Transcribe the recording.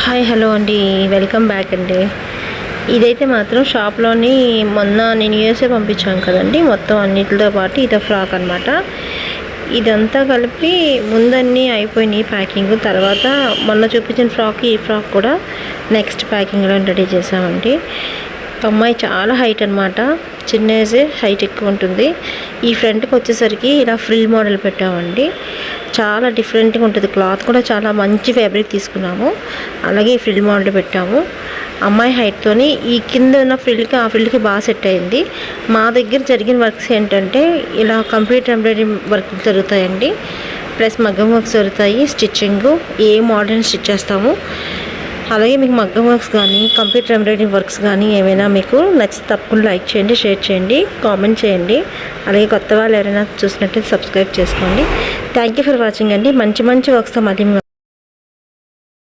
Hi hello అండి, welcome back అండి. ఇదైతే మాత్రం షాప్లోని మొన్న నేను యూఎస్ఏ పంపించాను కదండి, మొత్తం అన్నిటితో పాటు ఇదో ఫ్రాక్ అనమాట. ఇదంతా కలిపి ముందన్నీ అయిపోయినాయి ప్యాకింగ్. తర్వాత మొన్న చూపించిన ఫ్రాక్, ఈ ఫ్రాక్ కూడా నెక్స్ట్ ప్యాకింగ్లో రెడీ చేసామండి. అమ్మాయి చాలా హైట్ అనమాట, చిన్న ఏజే హైట్ ఎక్కువ ఉంటుంది. ఈ ఫ్రంట్కి వచ్చేసరికి ఇలా ఫ్రిల్ మోడల్ పెట్టామండి. చాలా డిఫరెంట్గా ఉంటుంది. క్లాత్ కూడా చాలా మంచి ఫ్యాబ్రిక్ తీసుకున్నాము. అలాగే ఈ ఫ్రిల్ మోడల్ పెట్టాము. అమ్మాయి హైట్తోని ఈ కింద ఉన్న ఫ్రిల్కి ఆ ఫ్రిల్కి బాగా సెట్ అయింది. మా దగ్గర జరిగిన వర్క్స్ ఏంటంటే ఇలా కంప్యూటర్ ఎంబ్రాయిడరీ వర్క్ జరుగుతాయండి, ప్లస్ మగ్గం వర్క్స్ జరుగుతాయి. స్టిచ్చింగ్ ఏ మోడల్ స్టిచ్ చేస్తాము. అలాగే మీకు మగ్గం వర్క్స్ కానీ కంప్యూటర్ ఎంబ్రాయిడరీ వర్క్స్ కానీ ఏమైనా మీకు నచ్చితే తప్పకుండా లైక్ చేయండి, షేర్ చేయండి, కామెంట్ చేయండి. అలాగే కొత్త వాళ్ళు ఎవరైనా చూసినట్లయితే సబ్స్క్రైబ్ చేసుకోండి. థ్యాంక్ యూ ఫర్ వాచింగ్ అండి. మంచి మంచి వర్క్స్తో మళ్ళీ